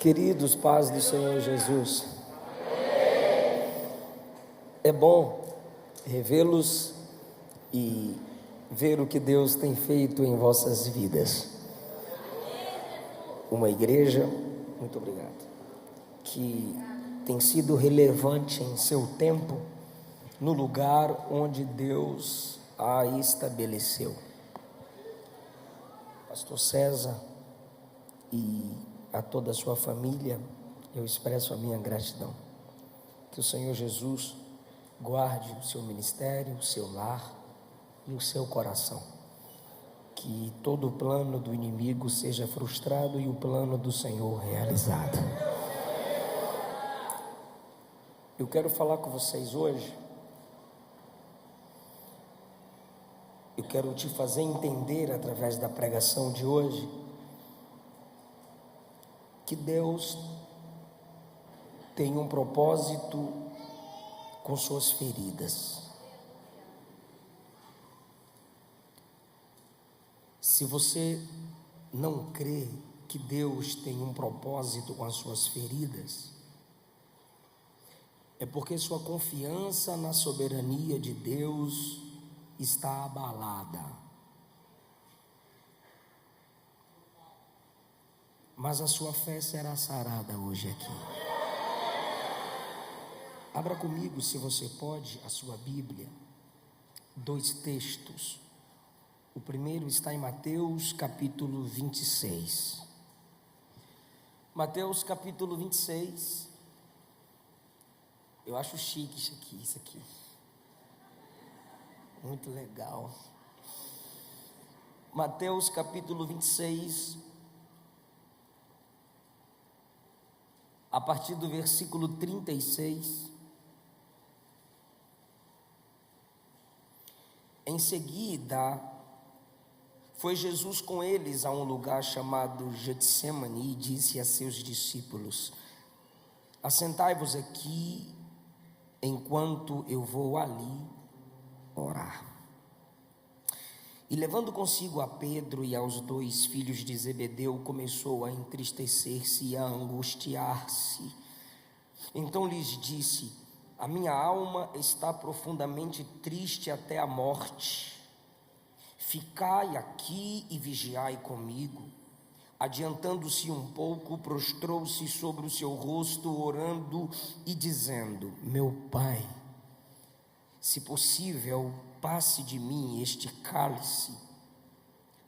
Queridos, paz do Senhor Jesus, é bom revê-los e ver o que Deus tem feito em vossas vidas. Uma igreja, muito obrigado, que tem sido relevante em seu tempo, no lugar onde Deus a estabeleceu. Pastor César e a toda a sua família, eu expresso a minha gratidão. Que o Senhor Jesus guarde o seu ministério, o seu lar e o seu coração. Que todo o plano do inimigo seja frustrado e o plano do Senhor realizado. Eu quero falar com vocês hoje. Eu quero te fazer entender através da pregação de hoje que Deus tem um propósito com suas feridas. Se você não crê que Deus tem um propósito com as suas feridas, é porque sua confiança na soberania de Deus está abalada. Mas a sua fé será sarada hoje aqui. Abra comigo, se você pode, a sua Bíblia. 2 textos. O primeiro está em Mateus capítulo 26. Mateus capítulo 26. Eu acho chique isso aqui. Muito legal. Mateus capítulo 26. A partir do versículo 36, em seguida, foi Jesus com eles a um lugar chamado Getsemane e disse a seus discípulos: assentai-vos aqui, enquanto eu vou ali orar. E levando consigo a Pedro e aos 2 filhos de Zebedeu, começou a entristecer-se e a angustiar-se. Então lhes disse: a minha alma está profundamente triste até a morte. Ficai aqui e vigiai comigo. Adiantando-se um pouco, prostrou-se sobre o seu rosto, orando e dizendo: meu Pai, se possível, passe de mim este cálice,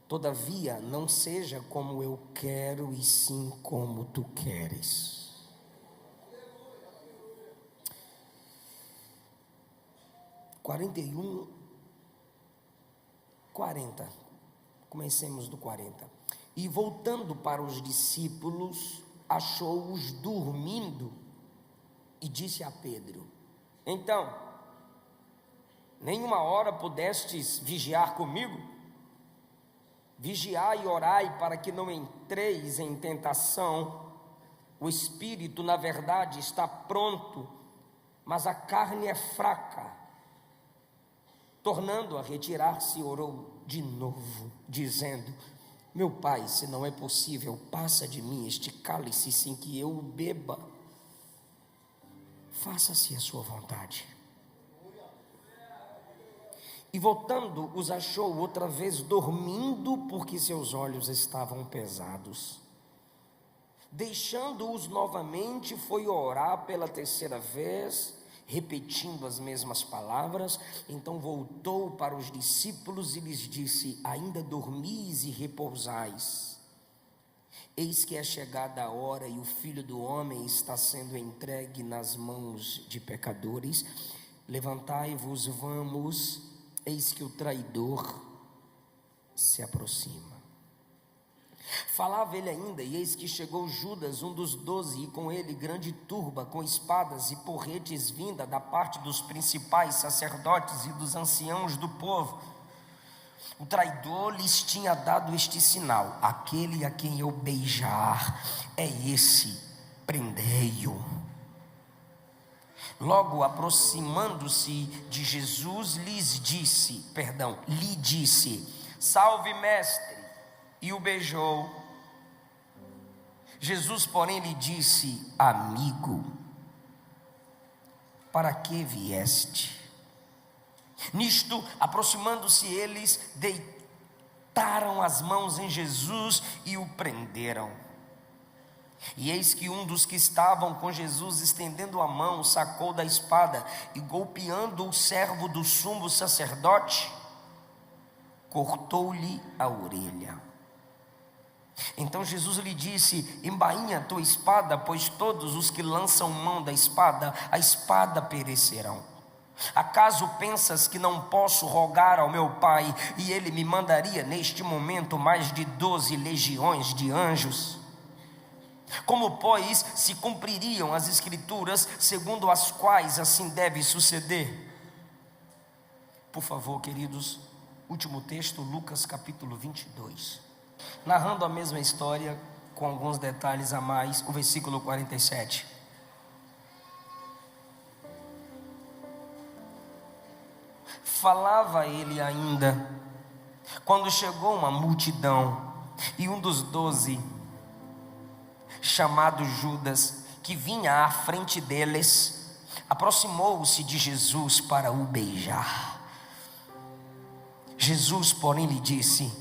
todavia não seja como eu quero, e sim como tu queres. (41, 40). Comecemos do 40. E voltando para os discípulos, achou-os dormindo e disse a Pedro: então, nenhuma hora pudestes vigiar comigo? Vigiai e orai para que não entreis em tentação. O espírito, na verdade, está pronto, mas a carne é fraca. Tornando a retirar-se, orou de novo, dizendo: meu Pai, se não é possível, passa de mim este cálice sem que eu o beba. Faça-se a sua vontade. E voltando, os achou outra vez dormindo, porque seus olhos estavam pesados. Deixando-os novamente, foi orar pela 3ª vez, repetindo as mesmas palavras. Então voltou para os discípulos e lhes disse: ainda dormis e repousais? Eis que é chegada a hora e o Filho do Homem está sendo entregue nas mãos de pecadores. Levantai-vos, vamos. Eis que o traidor se aproxima. Falava ele ainda, e eis que chegou Judas, um dos 12, e com ele grande turba, com espadas e porretes, vinda da parte dos principais sacerdotes e dos anciãos do povo. O traidor lhes tinha dado este sinal: aquele a quem eu beijar é esse, prendei-o. Logo aproximando-se de Jesus, lhe disse: salve, mestre, e o beijou. Jesus, porém, lhe disse: amigo, para que vieste? Nisto, aproximando-se eles, deitaram as mãos em Jesus e o prenderam. E eis que um dos que estavam com Jesus, estendendo a mão, sacou da espada e, golpeando o servo do sumo sacerdote, cortou-lhe a orelha. Então Jesus lhe disse: embainha tua espada, pois todos os que lançam mão da espada, a espada perecerão. Acaso pensas que não posso rogar ao meu Pai, e Ele me mandaria neste momento mais de 12 legiões de anjos? Como, pois, se cumpririam as Escrituras, segundo as quais assim deve suceder? Por favor, queridos, último texto, Lucas capítulo 22. Narrando a mesma história, com alguns detalhes a mais, o versículo 47. Falava ele ainda, quando chegou uma multidão, e um dos 12, chamado Judas, que vinha à frente deles, aproximou-se de Jesus para o beijar. Jesus, porém, lhe disse: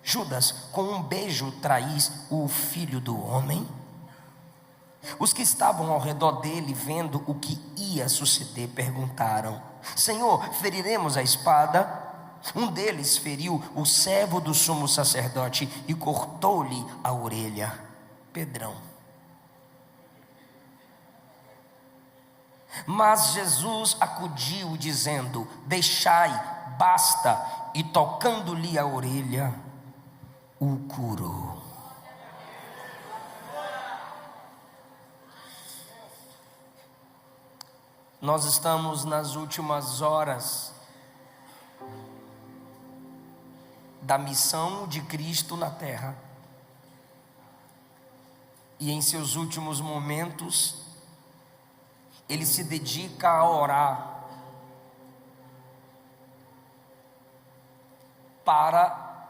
Judas, com um beijo traís o Filho do Homem? Os que estavam ao redor dele, vendo o que ia suceder, perguntaram: Senhor, feriremos a espada? Um deles feriu o servo do sumo sacerdote e cortou-lhe a orelha. Pedrão. Mas Jesus acudiu, dizendo: deixai, basta, e tocando-lhe a orelha, o curou. Nós estamos nas últimas horas da missão de Cristo na terra. E em seus últimos momentos, ele se dedica a orar para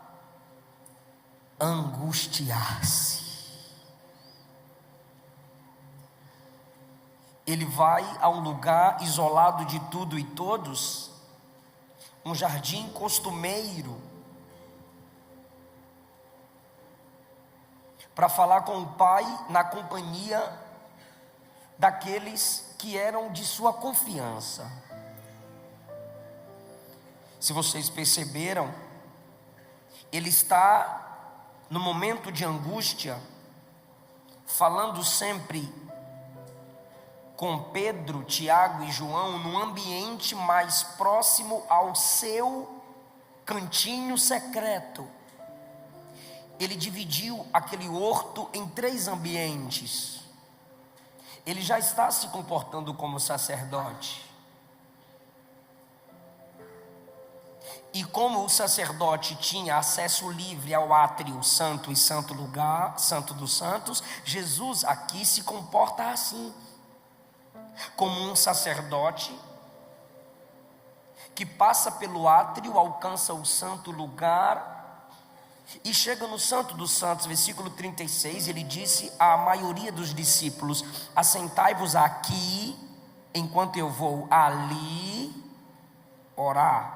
angustiar-se. Ele vai a um lugar isolado de tudo e todos, um jardim costumeiro, para falar com o Pai na companhia daqueles que eram de sua confiança. Se vocês perceberam, ele está no momento de angústia, falando sempre com Pedro, Tiago e João, num ambiente mais próximo ao seu cantinho secreto. Ele dividiu aquele horto em 3 ambientes. Ele já está se comportando como sacerdote. E como o sacerdote tinha acesso livre ao átrio santo e santo lugar, santo dos santos, Jesus aqui se comporta assim, como um sacerdote que passa pelo átrio, alcança o santo lugar e chega no Santo dos Santos. Versículo 36, ele disse à maioria dos discípulos: assentai-vos aqui, enquanto eu vou ali orar.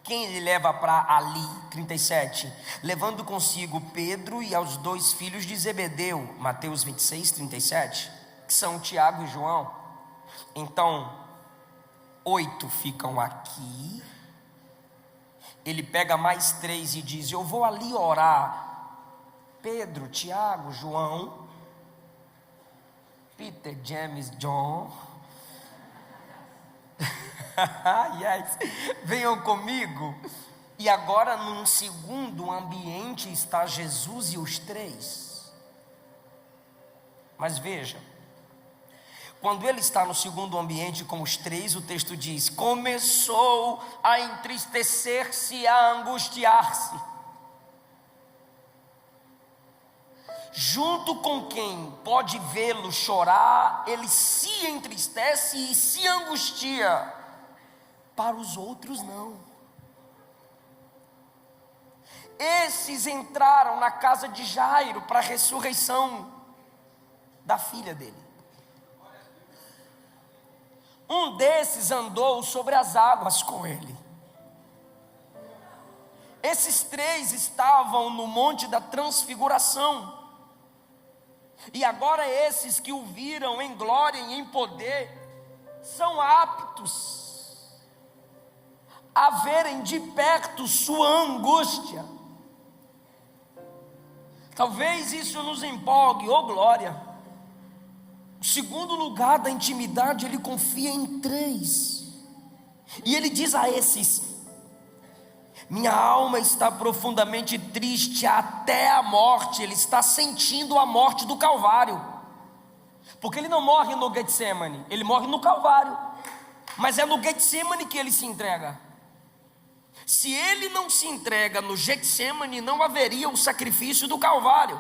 Quem ele leva para ali? 37, levando consigo Pedro e aos 2 filhos de Zebedeu, Mateus 26, 37, que são Tiago e João. Então 8 ficam aqui. Ele pega mais 3 e diz: eu vou ali orar. Pedro, Tiago, João, Peter, James, John. Yes. Venham comigo. E agora num segundo ambiente está Jesus e os 3. Mas veja, quando ele está no segundo ambiente com os 3, o texto diz: começou a entristecer-se, a angustiar-se. Junto com quem pode vê-lo chorar, ele se entristece e se angustia. Para os outros não. Esses entraram na casa de Jairo para a ressurreição da filha dele. Um desses andou sobre as águas com ele. Esses 3 estavam no Monte da Transfiguração. E agora esses que o viram em glória e em poder são aptos a verem de perto sua angústia. Talvez isso nos empolgue, glória. O segundo lugar da intimidade, ele confia em 3. E ele diz a esses: minha alma está profundamente triste até a morte. Ele está sentindo a morte do Calvário, porque ele não morre no Getsemane, ele morre no Calvário. Mas é no Getsemane que ele se entrega. Se ele não se entrega no Getsemane, não haveria o sacrifício do Calvário.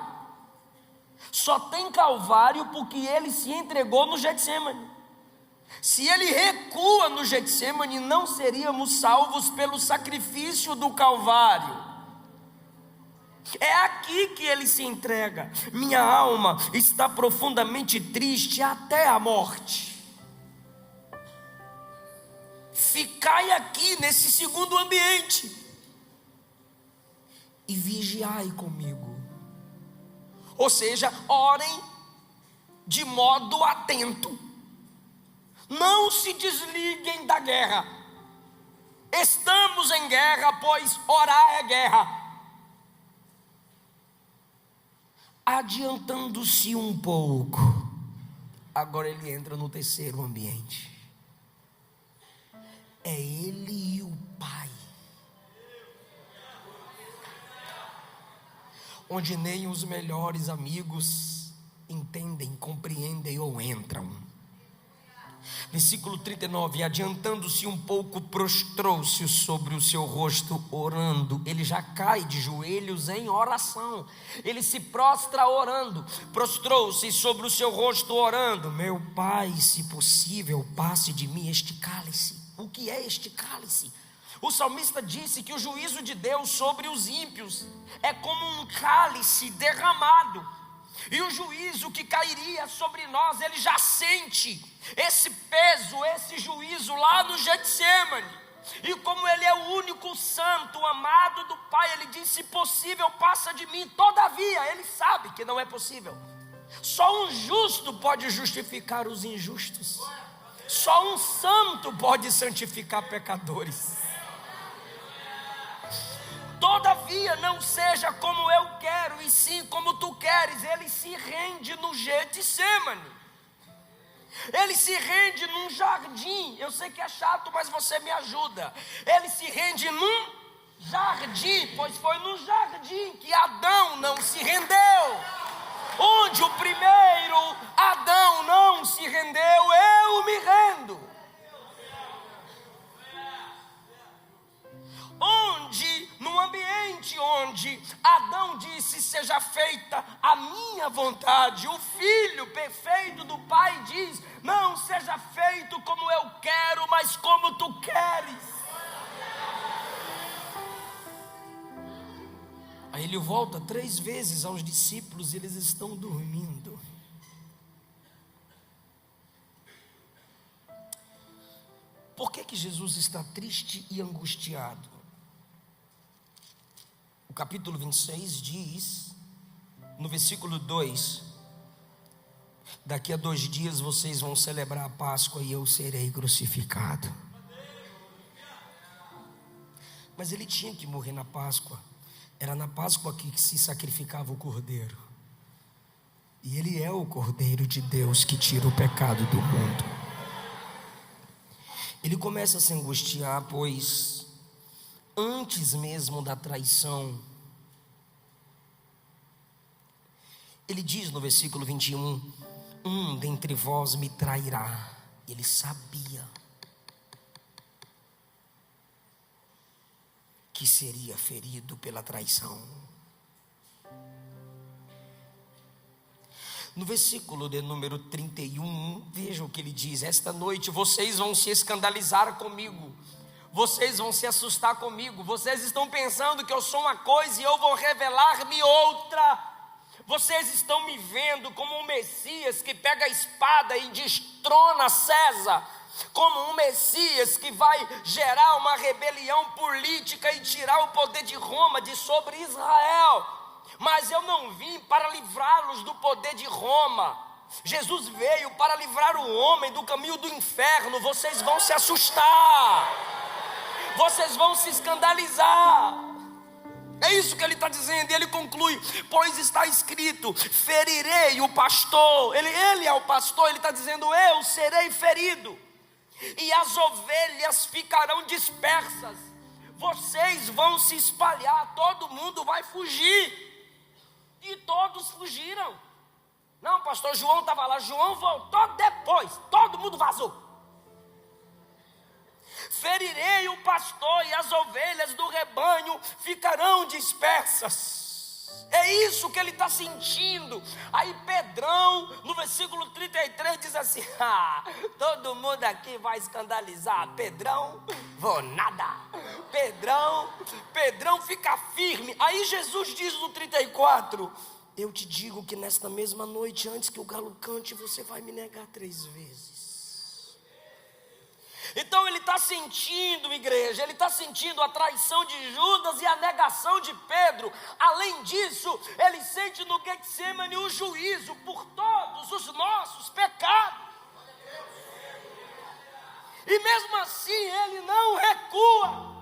Só tem Calvário porque ele se entregou no Getsemane. Se ele recua no Getsemane, não seríamos salvos pelo sacrifício do Calvário. É aqui que ele se entrega. Minha alma está profundamente triste até a morte. Ficai aqui nesse segundo ambiente e vigiai comigo. Ou seja, orem de modo atento. Não se desliguem da guerra. Estamos em guerra, pois orar é guerra. Adiantando-se um pouco, agora ele entra no terceiro ambiente. É ele e o Pai, onde nem os melhores amigos entendem, compreendem ou entram. Versículo 39, adiantando-se um pouco, prostrou-se sobre o seu rosto orando. Ele já cai de joelhos em oração. Ele se prostra orando. Prostrou-se sobre o seu rosto orando. Meu Pai, se possível, passe de mim este cálice. O que é este cálice? O salmista disse que o juízo de Deus sobre os ímpios é como um cálice derramado. E o juízo que cairia sobre nós, ele já sente esse peso, esse juízo lá no Getsemane. E como ele é o único santo, amado do Pai, ele diz: se possível, passa de mim. Todavia, ele sabe que não é possível. Só um justo pode justificar os injustos. Só um santo pode santificar pecadores. Todavia, não seja como eu quero, e sim como tu queres. Ele se rende no Getsemane. Ele se rende num jardim. Eu sei que é chato, mas você me ajuda. Ele se rende num jardim, pois foi no jardim que Adão não se rendeu. Onde o primeiro Adão não se rendeu, eu me rendo. No ambiente onde Adão disse: seja feita a minha vontade, o filho perfeito do Pai diz: não seja feito como eu quero, mas como tu queres. Aí ele volta 3 vezes aos discípulos e eles estão dormindo. Por que Jesus está triste e angustiado? O capítulo 26 diz, no versículo 2: daqui a 2 dias vocês vão celebrar a Páscoa e eu serei crucificado. Mas ele tinha que morrer na Páscoa. Era na Páscoa que se sacrificava o cordeiro. E ele é o Cordeiro de Deus que tira o pecado do mundo. Ele começa a se angustiar, pois antes mesmo da traição, ele diz no versículo 21: um dentre vós me trairá. Ele sabia que seria ferido pela traição. No versículo de número 31, veja o que ele diz: esta noite vocês vão se escandalizar comigo, vocês vão se assustar comigo. Vocês estão pensando que eu sou uma coisa e eu vou revelar-me outra. Vocês estão me vendo como um Messias que pega a espada e destrona César, como um Messias que vai gerar uma rebelião política e tirar o poder de Roma de sobre Israel. Mas eu não vim para livrá-los do poder de Roma. Jesus veio para livrar o homem do caminho do inferno. Vocês vão se assustar, vocês vão se escandalizar. É isso que ele está dizendo, e ele conclui: pois está escrito, ferirei o pastor. Ele é o pastor, ele está dizendo: eu serei ferido, e as ovelhas ficarão dispersas. Vocês vão se espalhar, todo mundo vai fugir. E todos fugiram. Não, pastor João estava lá, João voltou depois, todo mundo vazou. Ferirei o pastor e as ovelhas do rebanho ficarão dispersas. É isso que ele está sentindo. Aí Pedrão, no versículo 33, diz assim: todo mundo aqui vai escandalizar. Pedrão, vou nada. Pedrão fica firme. Aí Jesus diz no 34: eu te digo que nesta mesma noite, antes que o galo cante, você vai me negar 3 vezes. Então ele está sentindo, igreja, ele está sentindo a traição de Judas e a negação de Pedro. Além disso, ele sente no Getsemane o juízo por todos os nossos pecados. E mesmo assim ele não recua.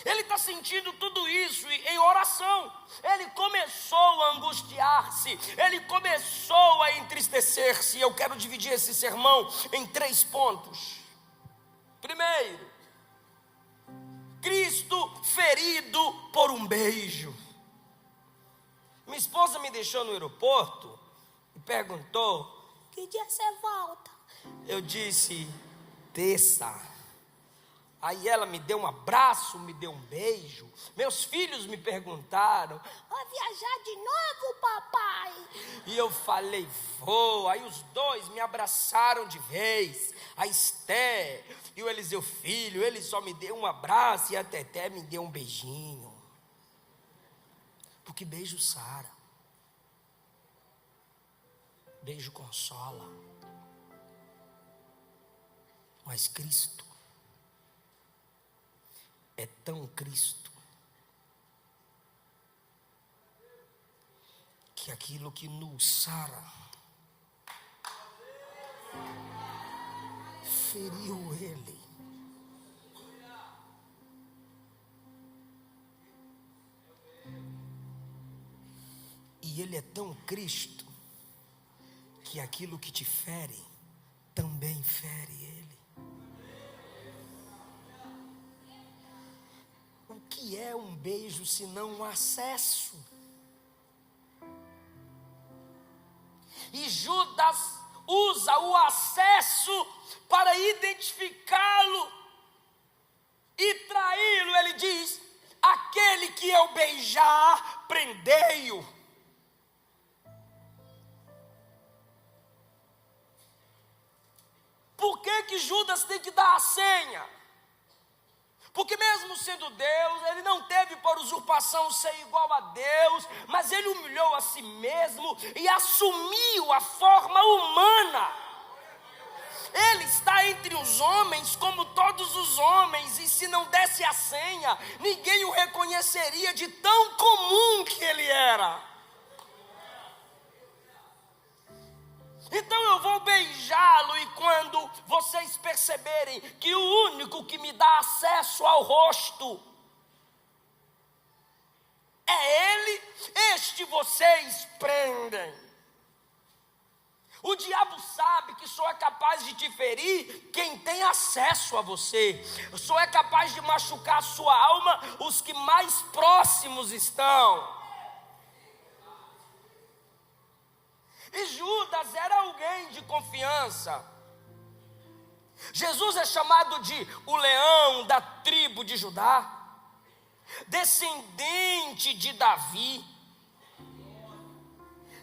Ele está sentindo tudo isso em oração. Ele começou a angustiar-se, ele começou a entristecer-se. Eu quero dividir esse sermão em 3 pontos. Primeiro, Cristo ferido por um beijo. Minha esposa me deixou no aeroporto e perguntou: que dia você volta? Eu disse: terça. Aí ela me deu um abraço, me deu um beijo. Meus filhos me perguntaram: vai viajar de novo, papai? E eu falei: vou. Aí os 2 me abraçaram de vez. A Esté e o Eliseu filho, ele só me deu um abraço, e a Teté me deu um beijinho. Porque beijo sara, beijo consola. Mas Cristo é tão Cristo que aquilo que nos sara feriu ele. E ele é tão Cristo que aquilo que te fere também fere ele. O que é um beijo senão um acesso? E Judas usa o acesso para identificá-lo e traí-lo. Ele diz: aquele que eu beijar, prendei-o. Por que Judas tem que dar a senha? Porque mesmo sendo Deus, ele não teve por usurpação ser igual a Deus, mas ele humilhou a si mesmo e assumiu a forma humana. Ele está entre os homens como todos os homens, e se não desse a senha, ninguém o reconheceria de tão comum que ele era. Então eu vou beijá-lo, e quando vocês perceberem que o único que me dá acesso ao rosto é ele, este vocês prendem. O diabo sabe que só é capaz de te ferir quem tem acesso a você. Só é capaz de machucar a sua alma os que mais próximos estão. E Judas era alguém de confiança. Jesus é chamado de o leão da tribo de Judá, descendente de Davi.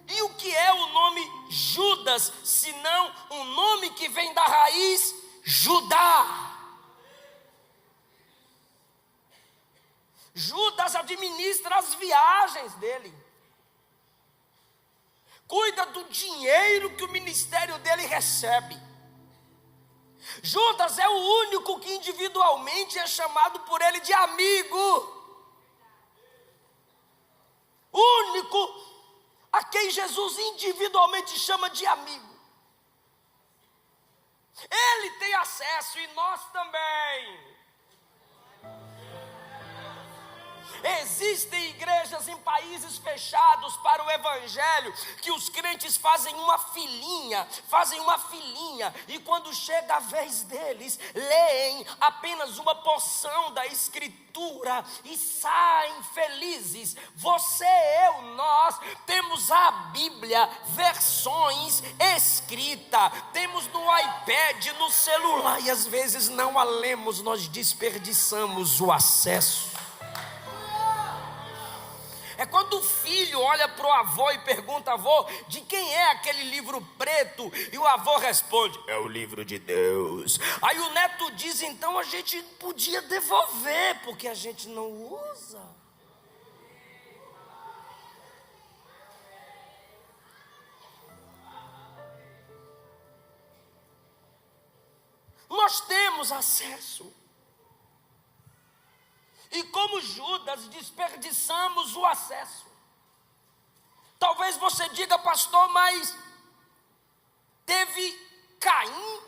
E o que é o nome Judas, senão um nome que vem da raiz Judá? Judas administra as viagens dele, cuida do dinheiro que o ministério dele recebe. Judas é o único que individualmente é chamado por ele de amigo. Único a quem Jesus individualmente chama de amigo. Ele tem acesso e nós também. Existem igrejas em países fechados para o evangelho, que os crentes fazem uma filinha, e quando chega a vez deles, leem apenas uma porção da escritura e saem felizes. Você, eu, nós temos a Bíblia, versões escritas, temos no iPad, no celular, e às vezes não a lemos, nós desperdiçamos o acesso. É quando o filho olha para o avô e pergunta: avô, de quem é aquele livro preto? E o avô responde: é o livro de Deus. Aí o neto diz: então a gente podia devolver, porque a gente não usa. Nós temos acesso. E como Judas, desperdiçamos o acesso. Talvez você diga: pastor, mas teve Caim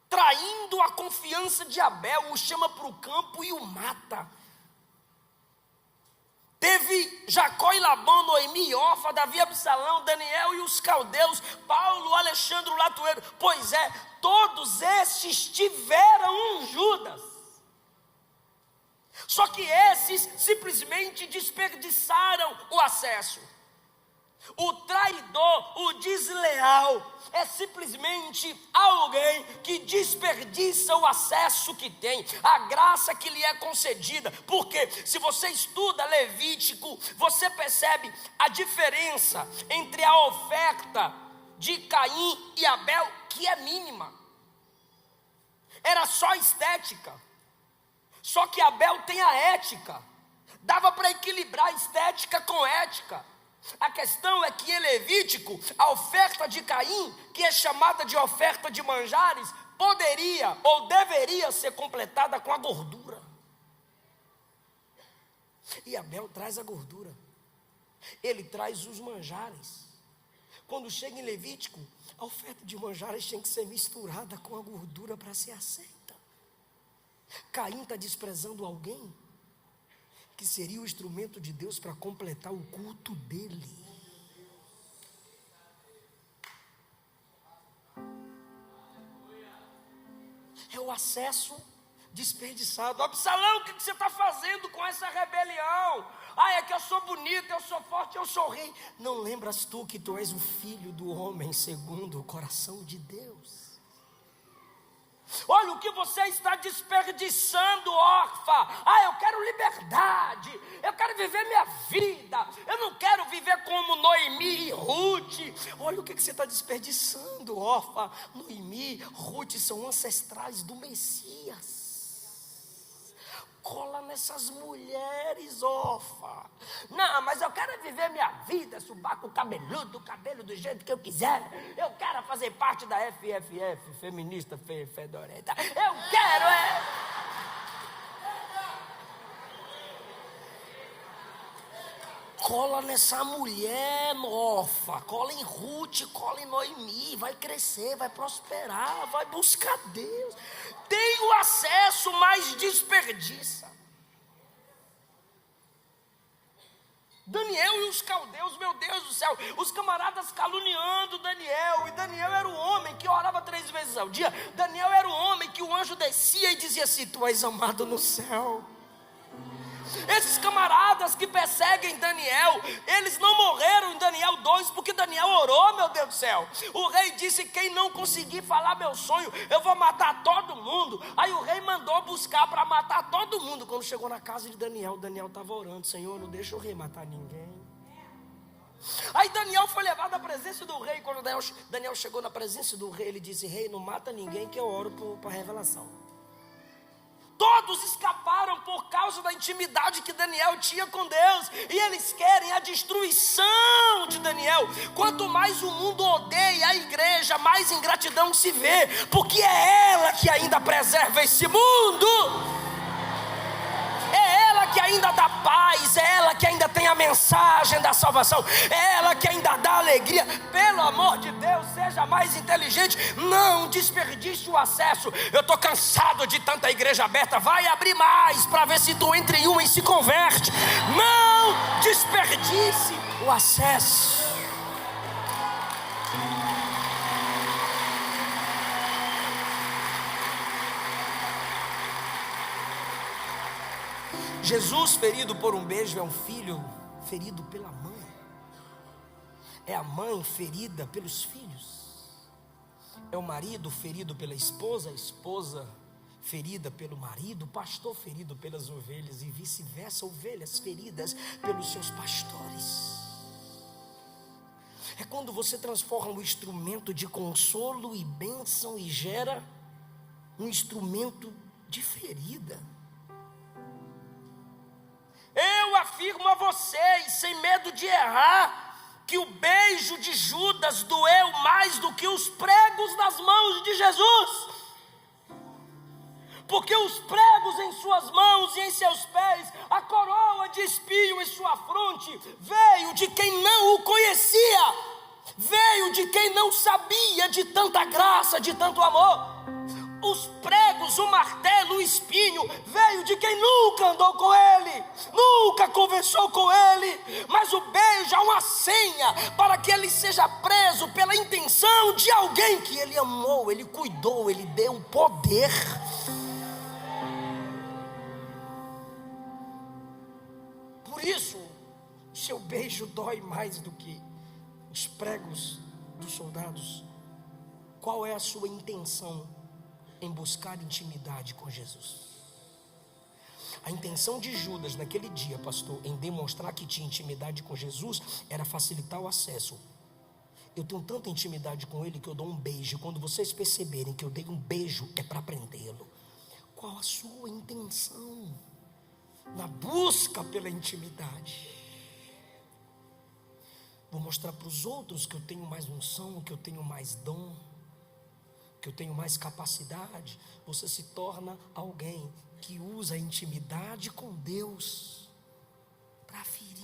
traindo a confiança de Abel, o chama para o campo e o mata. Teve Jacó e Labão, Noemi, Orfa, Davi, Absalão, Daniel e os caldeus, Paulo, Alexandre, o latoeiro. Pois é, todos estes tiveram um Judas. Só que esses simplesmente desperdiçaram o acesso. O traidor, o desleal, é simplesmente alguém que desperdiça o acesso que tem, a graça que lhe é concedida. Porque se você estuda Levítico, você percebe a diferença entre a oferta de Caim e Abel, que é mínima. Era só estética. Só que Abel tem a ética. Dava para equilibrar estética com ética. A questão é que em Levítico, a oferta de Caim, que é chamada de oferta de manjares, poderia ou deveria ser completada com a gordura. E Abel traz a gordura. Ele traz os manjares. Quando chega em Levítico, a oferta de manjares tem que ser misturada com a gordura para ser aceita. Caim está desprezando alguém que seria o instrumento de Deus para completar o culto dele. É o acesso desperdiçado. Absalão, o que você está fazendo com essa rebelião? Ah, é que eu sou bonito, eu sou forte, eu sou rei. Não lembras tu que tu és o filho do homem segundo o coração de Deus? Olha o que você está desperdiçando, órfã. Ah, eu quero liberdade, eu quero viver minha vida, eu não quero viver como Noemi e Ruth. Olha o que você está desperdiçando, órfã. Noemi, Ruth são ancestrais do Messias. Cola nessas mulheres, órfã. Não, mas eu quero viver minha vida, subaco cabeludo, cabelo do jeito que eu quiser. Eu quero fazer parte da FFF, feminista fedorenta. Eu quero Cola nessa mulher, órfã. Cola em Ruth, cola em Noemi. Vai crescer, vai prosperar, vai buscar Deus. Tem o acesso, mas desperdiça. Daniel e os caldeus, meu Deus do céu, os camaradas caluniando Daniel. E Daniel era o homem que orava 3 vezes ao dia. Daniel era o homem que o anjo descia e dizia assim: tu és amado no céu. Esses camaradas que perseguem Daniel, eles não morreram em Daniel 2 porque Daniel orou, meu Deus do céu. O rei disse: quem não conseguir falar meu sonho, eu vou matar todo mundo. Aí o rei mandou buscar para matar todo mundo. Quando chegou na casa de Daniel, Daniel estava orando: Senhor, não deixa o rei matar ninguém. Aí Daniel foi levado à presença do rei. Quando Daniel chegou na presença do rei, ele disse: rei, não mata ninguém que eu oro por revelação. Todos escaparam por causa da intimidade que Daniel tinha com Deus. E eles querem a destruição de Daniel. Quanto mais o mundo odeia a igreja, mais ingratidão se vê, porque é ela que ainda preserva esse mundo. É ela que ainda dá paz, é ela que ainda tem a mensagem da salvação, é ela que ainda dá alegria. Pelo amor de Deus, seja mais inteligente, não desperdice o acesso. Eu estou cansado de tanta igreja aberta, vai abrir mais para ver se tu entra em uma e se converte. Não desperdice o acesso. Jesus ferido por um beijo é um filho ferido pela mãe. É a mãe ferida pelos filhos. É o marido ferido pela esposa, a esposa ferida pelo marido, o pastor ferido pelas ovelhas e vice-versa, ovelhas feridas pelos seus pastores. É quando você transforma um instrumento de consolo e bênção e gera um instrumento de ferida. Eu afirmo a vocês, sem medo de errar, que o beijo de Judas doeu mais do que os pregos nas mãos de Jesus. Porque os pregos em suas mãos e em seus pés, a coroa de espinho em sua fronte, veio de quem não o conhecia, veio de quem não sabia de tanta graça, de tanto amor. Os pregos, o martelo, o espinho, veio de quem nunca andou com ele, nunca conversou com ele. Mas o beijo é uma senha para que ele seja preso pela intenção de alguém que ele amou, ele cuidou, ele deu poder. Por isso, seu beijo dói mais do que os pregos dos soldados. Qual é a sua intenção em buscar intimidade com Jesus? A intenção de Judas naquele dia, pastor, em demonstrar que tinha intimidade com Jesus, era facilitar o acesso. Eu tenho tanta intimidade com ele que eu dou um beijo. Quando vocês perceberem que eu dei um beijo, é para prendê-lo. Qual a sua intenção na busca pela intimidade? Vou mostrar para os outros que eu tenho mais unção, que eu tenho mais dom, que eu tenho mais capacidade. Você se torna alguém que usa a intimidade com Deus para ferir.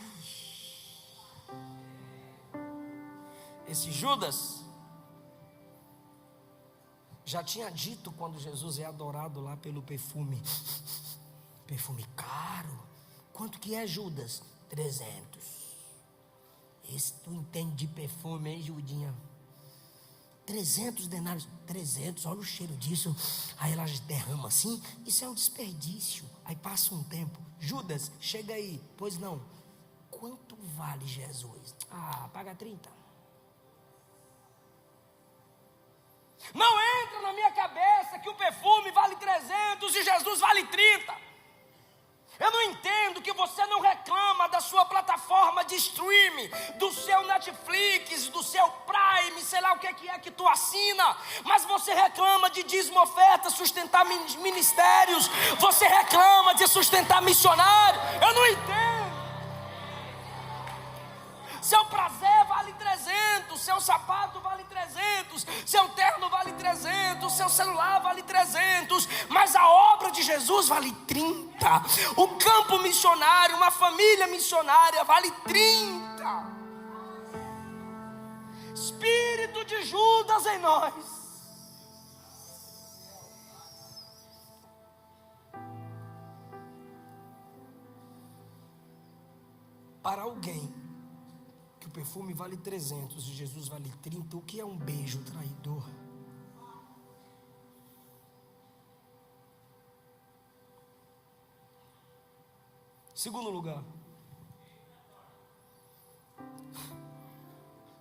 Esse Judas já tinha dito, quando Jesus é adorado lá pelo perfume caro. Quanto que é, Judas? 300. Esse tu entende de perfume, hein, Judinha? 300 denários, 300, olha o cheiro disso. Aí ela derrama assim, isso é um desperdício. Aí passa um tempo, Judas, chega aí. Pois não, quanto vale Jesus? Paga 30. Não entra na minha cabeça que o perfume vale 300 e Jesus vale 30. Eu não entendo que você não reclama da sua plataforma de streaming, do seu Netflix, do seu Prime, sei lá o que é que tu assina, mas você reclama de dízimo, oferta, sustentar ministérios, você reclama de sustentar missionário. Eu não entendo. Seu prazer vale 300, seu sapato vale 300, seu terno vale 300, seu celular vale 300, mas a obra de Jesus vale 30. O campo missionário, uma família missionária vale 30. Espírito de Judas em nós. Para alguém que o perfume vale 300 e Jesus vale 30, o que é um beijo traidor? Segundo lugar,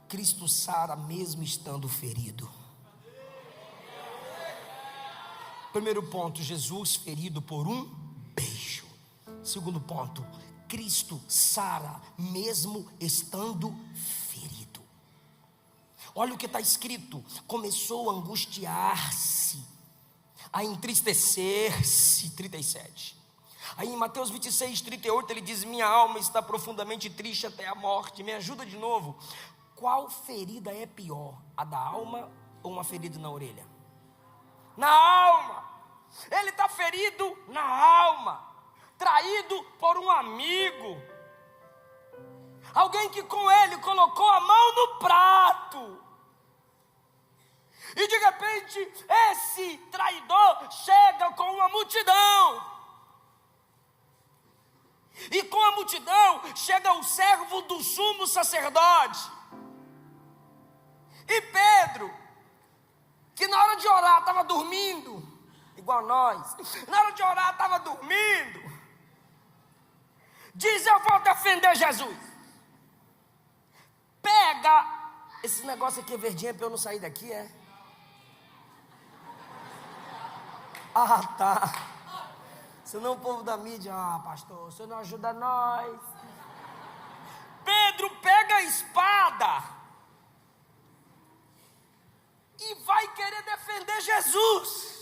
Cristo sara mesmo estando ferido. Primeiro ponto, Jesus ferido por um beijo. Segundo ponto, Cristo sara mesmo estando ferido. Olha o que está escrito: começou a angustiar-se, a entristecer-se. 37. Aí em Mateus 26, 38 ele diz: minha alma está profundamente triste até a morte. Me ajuda de novo. Qual ferida é pior? A da alma ou uma ferida na orelha? Na alma. Ele está ferido na alma, traído por um amigo, alguém que com ele colocou a mão no prato, e de repente esse traidor chega com uma multidão, e com a multidão chega o servo do sumo sacerdote, e Pedro, que na hora de orar estava dormindo, igual nós, na hora de orar estava dormindo, diz: eu vou defender Jesus. Pega, esse negócio aqui é verdinho, é para eu não sair daqui, é? Ah, tá. Senão o povo da mídia: ah, pastor, você não ajuda nós. Pedro pega a espada e vai querer defender Jesus.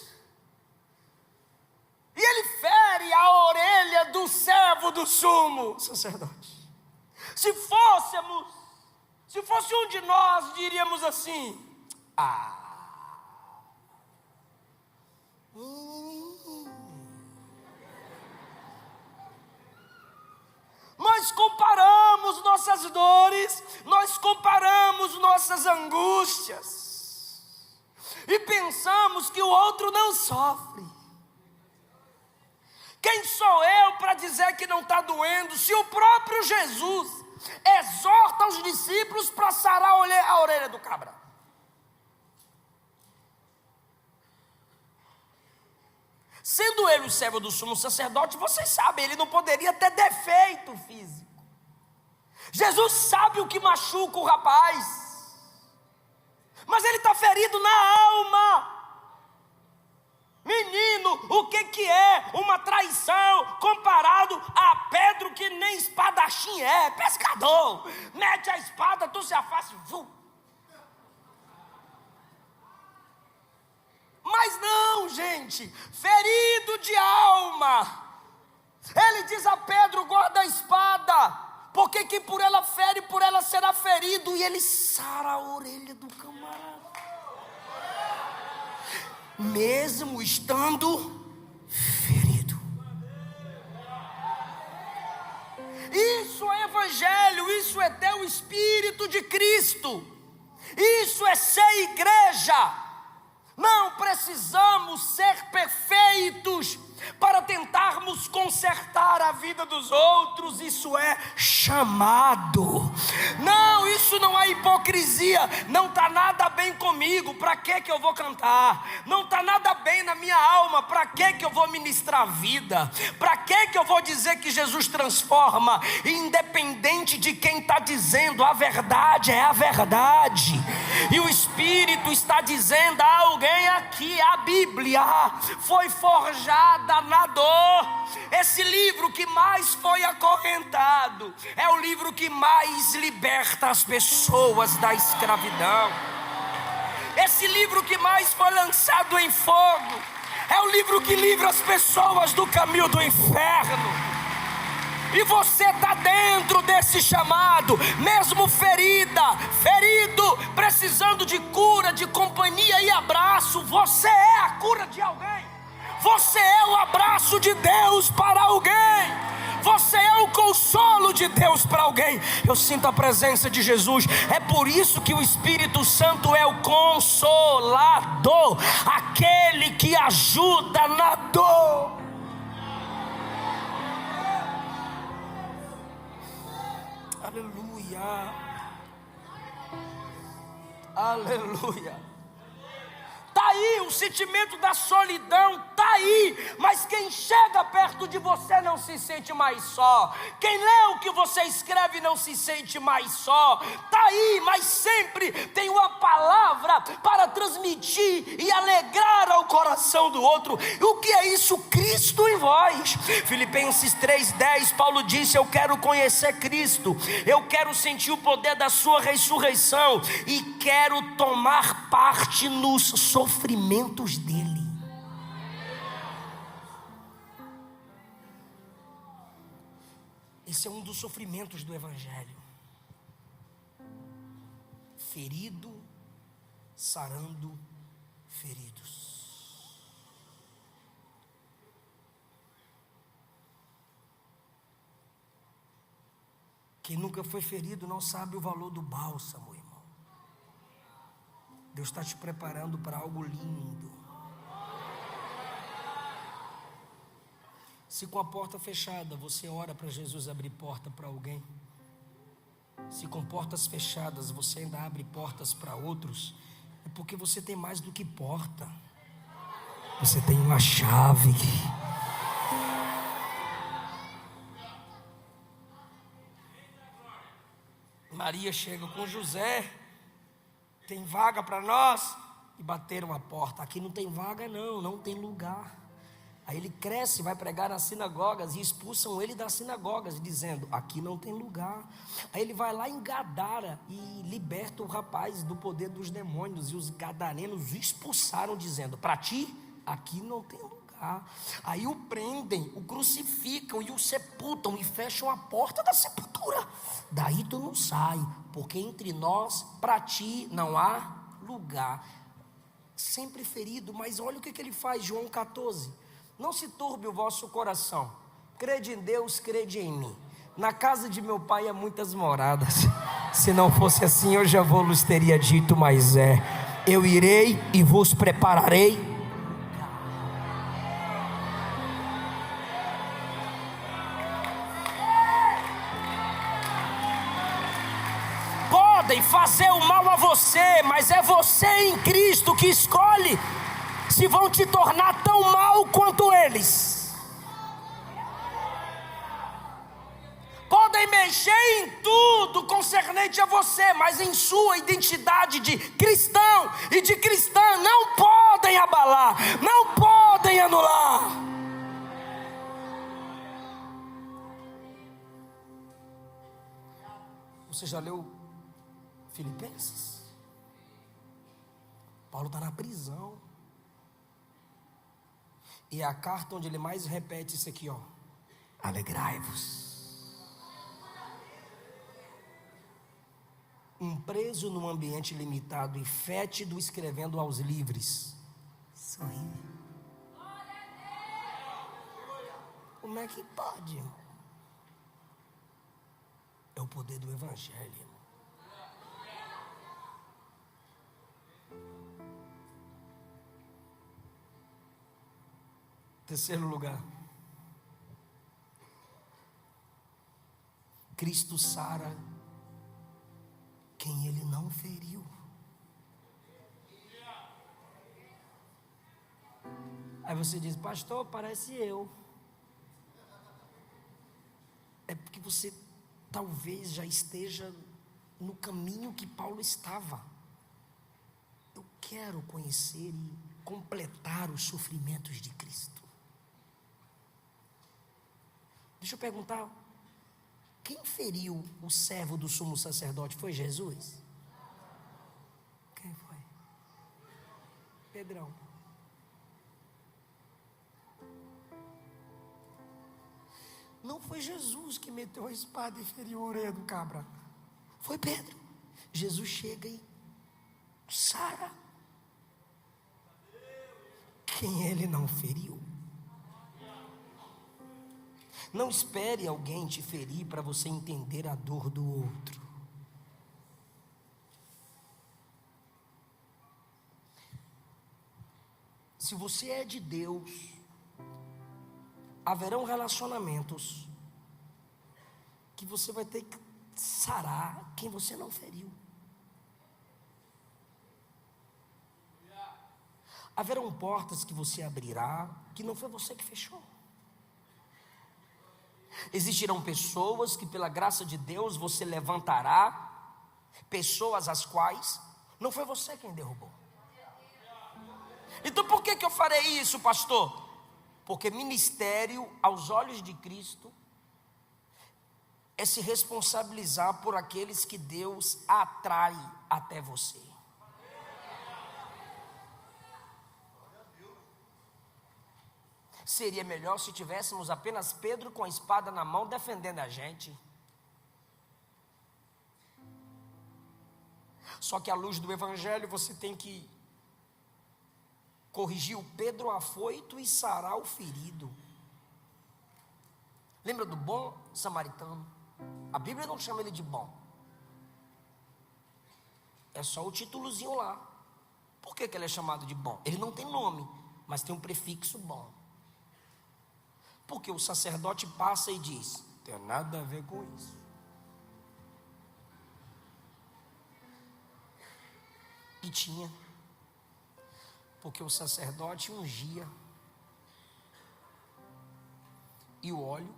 E ele fere a orelha do servo do sumo sacerdote. Se fosse um de nós, diríamos assim: Nós comparamos nossas dores, nós comparamos nossas angústias, e pensamos que o outro não sofre. Quem sou eu para dizer que não está doendo, se o próprio Jesus exorta os discípulos para sarar a orelha do cabra? Sendo ele o servo do sumo sacerdote, vocês sabem, ele não poderia ter defeito físico. Jesus sabe o que machuca o rapaz, mas ele está ferido na alma. Menino, o que é uma traição comparado a Pedro, que nem espadachim é, pescador? Mete a espada, tu se afasta. Mas não, gente, ferido de alma. Ele diz a Pedro: guarda a espada, porque quem por ela fere, por ela será ferido. E ele sara a orelha do camarada, mesmo estando ferido. Isso é evangelho, isso é ter o Espírito de Cristo, isso é ser igreja. Não precisamos ser perfeitos para tentarmos consertar a vida dos outros. Isso é chamado. Não, isso não é hipocrisia. Não está nada bem comigo, para que eu vou cantar? Não está nada bem na minha alma, para que eu vou ministrar vida? Para que eu vou dizer que Jesus transforma? Independente de quem está dizendo, a verdade é a verdade. E o Espírito está dizendo a alguém aqui: a Bíblia foi forjada na dor. Esse livro que mais foi acorrentado é o livro que mais liberta as pessoas da escravidão. Esse livro que mais foi lançado em fogo é o livro que livra as pessoas do caminho do inferno. E você está dentro desse chamado, mesmo ferido, precisando de cura, de companhia e abraço. Você é a cura de alguém, você é o abraço de Deus para alguém, você é o consolo de Deus para alguém. Eu sinto a presença de Jesus. É por isso que o Espírito Santo é o Consolador, aquele que ajuda na dor. Aleluia, aleluia. Está aí o sentimento da solidão, está aí, mas quem chega perto de você não se sente mais só. Quem lê o que você escreve não se sente mais só. Está aí, mas sempre tem uma palavra para transmitir e alegrar ao coração do outro. O que é isso? Cristo em vós. Filipenses 3:10, Paulo disse: eu quero conhecer Cristo, eu quero sentir o poder da sua ressurreição e quero tomar parte nos sofrimentos dele. Esse é um dos sofrimentos do Evangelho. Ferido, sarando feridos. Quem nunca foi ferido não sabe o valor do bálsamo, irmão. Deus está te preparando para algo lindo. Se com a porta fechada você ora para Jesus abrir porta para alguém, se com portas fechadas você ainda abre portas para outros, é porque você tem mais do que porta. Você tem uma chave. Maria chega com José: tem vaga para nós? E bateram a porta. Aqui não tem vaga não, não tem lugar. Aí ele cresce, vai pregar nas sinagogas e expulsam ele das sinagogas, dizendo: aqui não tem lugar. Aí ele vai lá em Gadara e liberta o rapaz do poder dos demônios, e os gadarenos o expulsaram, dizendo: para ti, aqui não tem lugar. Aí o prendem, o crucificam e o sepultam e fecham a porta da sepultura. Daí tu não sai, porque entre nós, para ti, não há lugar. Sempre ferido, mas olha o que ele faz, João 14. Não se turbe o vosso coração, crede em Deus, crede em mim. Na casa de meu pai há muitas moradas. Se não fosse assim, eu já vos teria dito, mas eu irei e vos prepararei. Podem fazer o mal a você, mas é você em Cristo que escolhe se vão te tornar tão mal quanto eles. Podem mexer em tudo concernente a você, mas em sua identidade de cristão e de cristã não podem abalar, não podem anular. Você já leu Filipenses? Paulo está na prisão. E é a carta onde ele mais repete isso aqui, ó: alegrai-vos. Um preso num ambiente limitado e fétido, escrevendo aos livres: sorri. Como é que pode, irmão? É o poder do Evangelho, irmão. Terceiro lugar, Cristo sara quem ele não feriu. Aí você diz: pastor, parece eu. É porque você talvez já esteja no caminho que Paulo estava. Eu quero conhecer e completar os sofrimentos de Cristo. Deixa eu perguntar: quem feriu o servo do sumo sacerdote? Foi Jesus? Quem foi? Pedrão. Não foi Jesus que meteu a espada e feriu a orelha do cabra. Foi Pedro. Jesus chega e sara quem ele não feriu. Não espere alguém te ferir para você entender a dor do outro. Se você é de Deus, haverão relacionamentos que você vai ter que sarar quem você não feriu. Haverão portas que você abrirá, que não foi você que fechou. Existirão pessoas que pela graça de Deus você levantará, pessoas as quais não foi você quem derrubou. Então por que eu farei isso, pastor? Porque ministério aos olhos de Cristo é se responsabilizar por aqueles que Deus atrai até você. Seria melhor se tivéssemos apenas Pedro com a espada na mão defendendo a gente. Só que à luz do evangelho você tem que corrigir o Pedro afoito e sarar o ferido. Lembra do bom samaritano? A Bíblia não chama ele de bom. É só o títulozinho lá. Por que ele é chamado de bom? Ele não tem nome, mas tem um prefixo bom. Porque o sacerdote passa e diz: não tem nada a ver com isso. E tinha. Porque o sacerdote ungia. E o óleo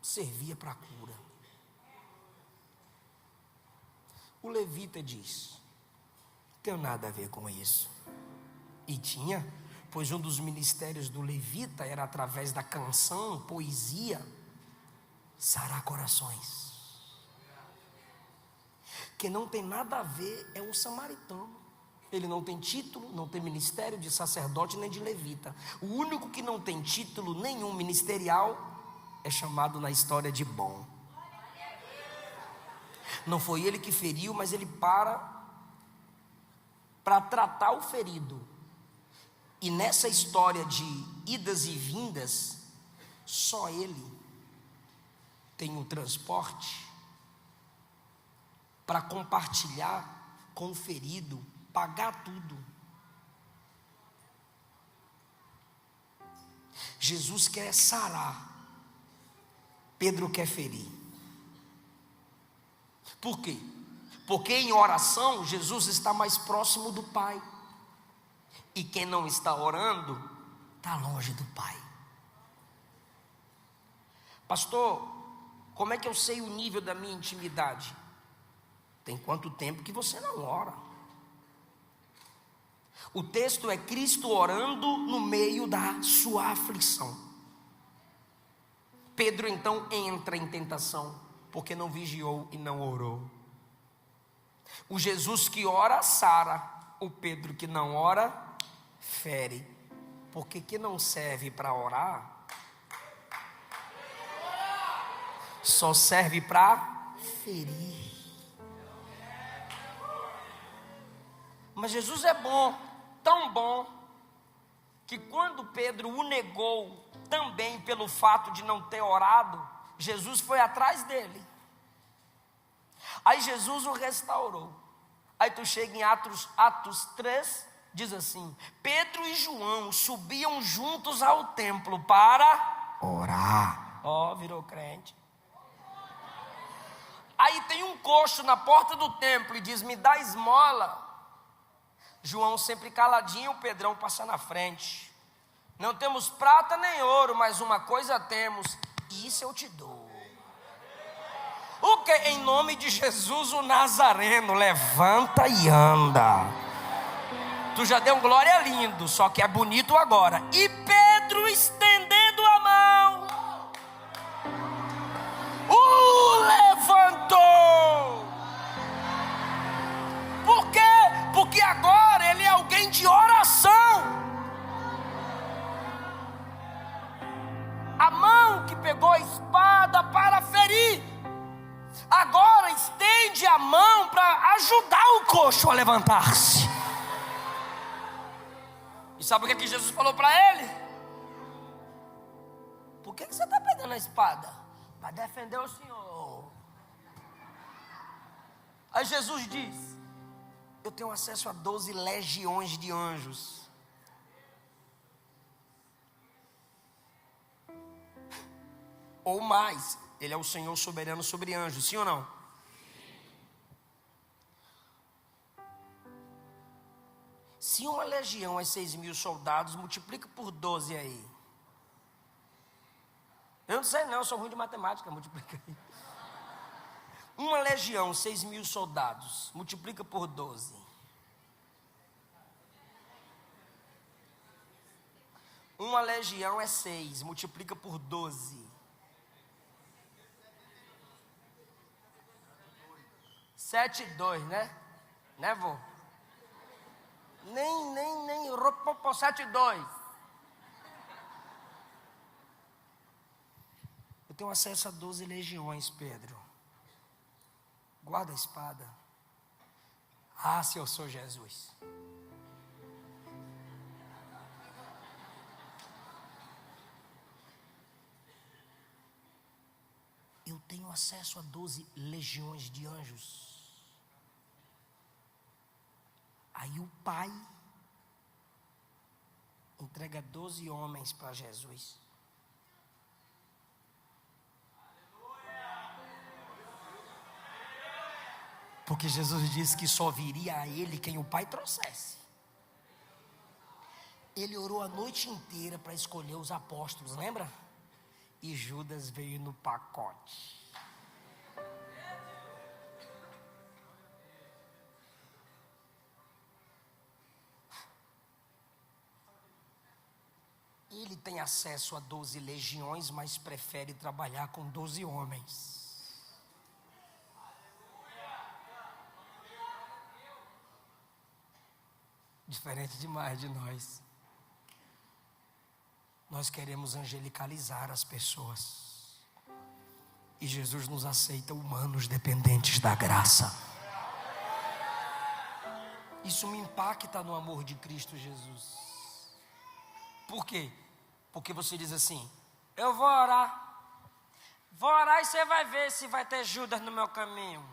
servia para a cura. O levita diz: não tem nada a ver com isso. E tinha. Pois um dos ministérios do levita era através da canção, poesia, sarar corações. Que não tem nada a ver, é um samaritano. Ele não tem título, não tem ministério de sacerdote nem de levita. O único que não tem título nenhum ministerial é chamado na história de bom. Não foi ele que feriu, mas ele para tratar o ferido. E nessa história de idas e vindas, só ele tem o transporte para compartilhar com o ferido, pagar tudo. Jesus quer sarar, Pedro quer ferir. Por quê? Porque em oração Jesus está mais próximo do Pai. E quem não está orando, está longe do Pai. Pastor, como é que eu sei o nível da minha intimidade? Tem quanto tempo que você não ora? O texto é Cristo orando no meio da sua aflição. Pedro então entra em tentação, porque não vigiou e não orou. O Jesus que ora, sara. O Pedro que não ora, fere. Porque que não serve para orar, só serve para ferir. Mas Jesus é bom, tão bom, que quando Pedro o negou também pelo fato de não ter orado, Jesus foi atrás dele. Aí Jesus o restaurou. Aí tu chega em Atos 3, diz assim: Pedro e João subiam juntos ao templo para orar. Ó, virou crente. Aí tem um coxo na porta do templo e diz: me dá esmola. João sempre caladinho, o Pedrão passa na frente. Não temos prata nem ouro, mas uma coisa temos, e isso eu te dou. O que? Em nome de Jesus o Nazareno, levanta e anda. Tu já deu um glória lindo, só que é bonito agora. E Pedro estendendo a mão, o levantou. Por quê? Porque agora ele é alguém de oração. A mão que pegou a espada para ferir, agora estende a mão para ajudar o coxo a levantar-se. E sabe o que Jesus falou para ele? Por que você está pegando a espada? Para defender o Senhor. Aí Jesus diz: eu tenho acesso a 12 legiões de anjos. Ou mais. Ele é o Senhor soberano sobre anjos, sim ou não? Se uma legião é 6.000 soldados, multiplica por 12 aí. Eu não sei não, eu sou ruim de matemática, multiplica aí. Uma legião, 6.000 soldados, multiplica por 12. Uma legião é 6, multiplica por 12. 7 e 2, né? Né, vô? Nem, 7 e 2. Eu tenho acesso a 12 legiões, Pedro. Guarda a espada. Ah, se eu sou Jesus. Eu tenho acesso a 12 legiões de anjos. Aí o pai entrega 12 homens para Jesus. Porque Jesus disse que só viria a ele quem o pai trouxesse. Ele orou a noite inteira para escolher os apóstolos, lembra? E Judas veio no pacote. Ele tem acesso a 12 legiões, mas prefere trabalhar com 12 homens. Diferente demais de nós. Nós queremos angelicalizar as pessoas. E Jesus nos aceita humanos dependentes da graça. Isso me impacta no amor de Cristo Jesus. Por quê? Porque você diz assim: eu vou orar e você vai ver se vai ter Judas no meu caminho.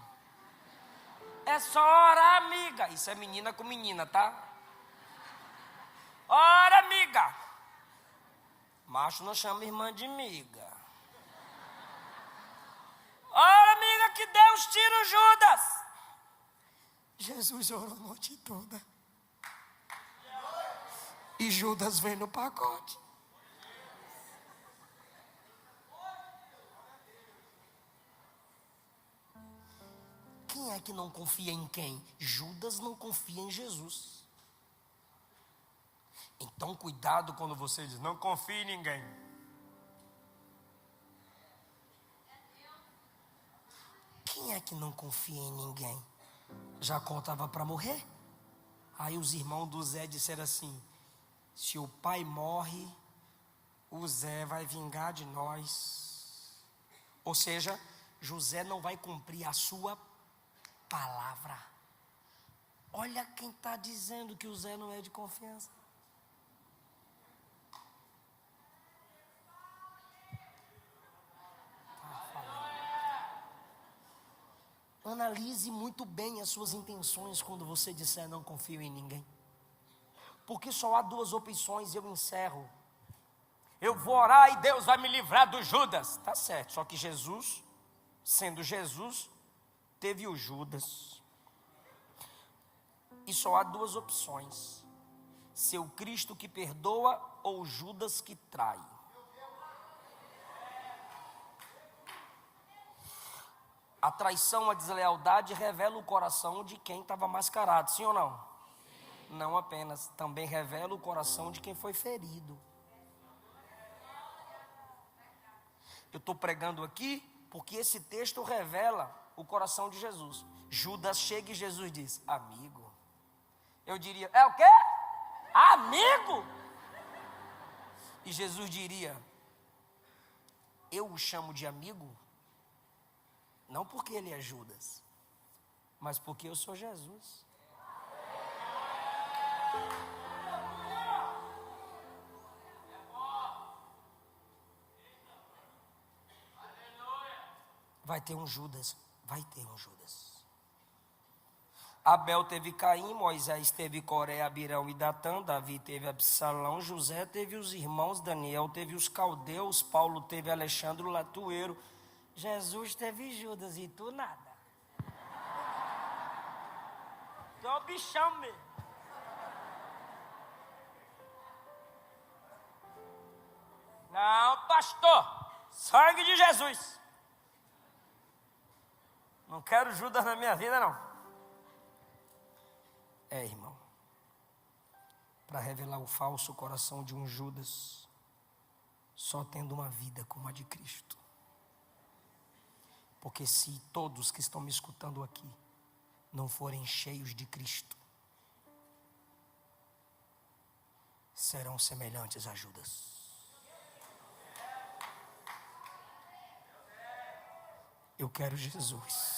É só orar, amiga. Isso é menina com menina, tá? Ora, amiga. Macho não chama irmã de amiga. Ora, amiga, que Deus tira o Judas. Jesus orou a noite toda. E Judas vem no pacote. Quem é que não confia em quem? Judas não confia em Jesus. Então cuidado quando você diz, não confie em ninguém. Quem é que não confia em ninguém? Jacó estava para morrer. Aí os irmãos do Zé disseram assim: se o pai morre, o Zé vai vingar de nós. Ou seja, José não vai cumprir a sua palavra. Olha quem está dizendo que o Zé não é de confiança. Analise muito bem as suas intenções quando você disser não confio em ninguém. Porque só há duas opções e eu encerro. Eu vou orar e Deus vai me livrar do Judas. Tá certo, só que Jesus, sendo Jesus, teve o Judas. E só há duas opções: ser o Cristo que perdoa ou Judas que trai. A traição, a deslealdade revela o coração de quem estava mascarado, sim ou não? Sim. Não apenas, também revela o coração de quem foi ferido. Eu estou pregando aqui porque esse texto revela o coração de Jesus. Judas chega e Jesus diz: amigo. Eu diria: é o quê? Amigo? E Jesus diria: eu o chamo de amigo, não porque ele é Judas, mas porque eu sou Jesus. Vai ter um Judas, vai ter um Judas. Abel teve Caim, Moisés teve Coré, Abirão e Datã, Davi teve Absalão, José teve os irmãos, Daniel teve os caldeus, Paulo teve Alexandre o latueiro, Jesus teve Judas e tu nada. Tu é o bichão mesmo. pastor, sangue de Jesus. Não quero Judas na minha vida, não. Irmão, para revelar o falso coração de um Judas, só tendo uma vida como a de Cristo. Porque se todos que estão me escutando aqui não forem cheios de Cristo, serão semelhantes a Judas. Eu quero Jesus.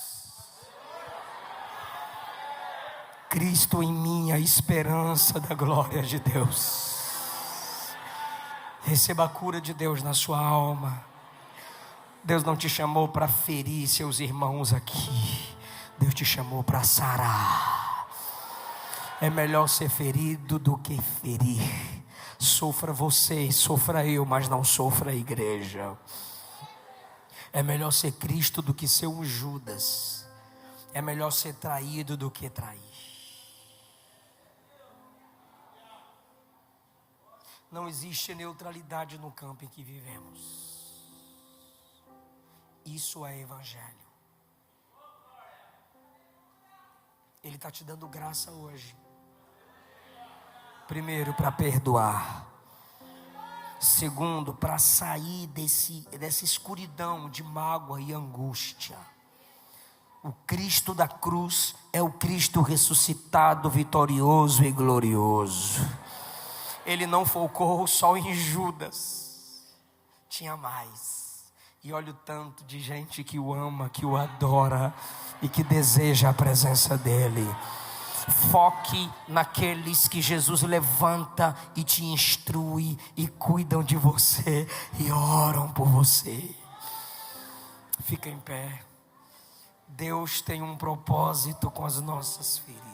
Cristo em mim, a esperança da glória de Deus. Receba a cura de Deus na sua alma. Deus não te chamou para ferir seus irmãos aqui. Deus te chamou para sarar. É melhor ser ferido do que ferir. Sofra você, sofra eu, mas não sofra a igreja. É melhor ser Cristo do que ser um Judas. É melhor ser traído do que trair. Não existe neutralidade no campo em que vivemos. Isso é evangelho. Ele está te dando graça hoje. Primeiro, para perdoar. Segundo, para sair dessa escuridão de mágoa e angústia. O Cristo da cruz é o Cristo ressuscitado, vitorioso e glorioso. Ele não focou só em Judas. Tinha mais. E olha o tanto de gente que o ama, que o adora e que deseja a presença dele. Foque naqueles que Jesus levanta e te instrui e cuidam de você e oram por você. Fica em pé. Deus tem um propósito com as nossas feridas.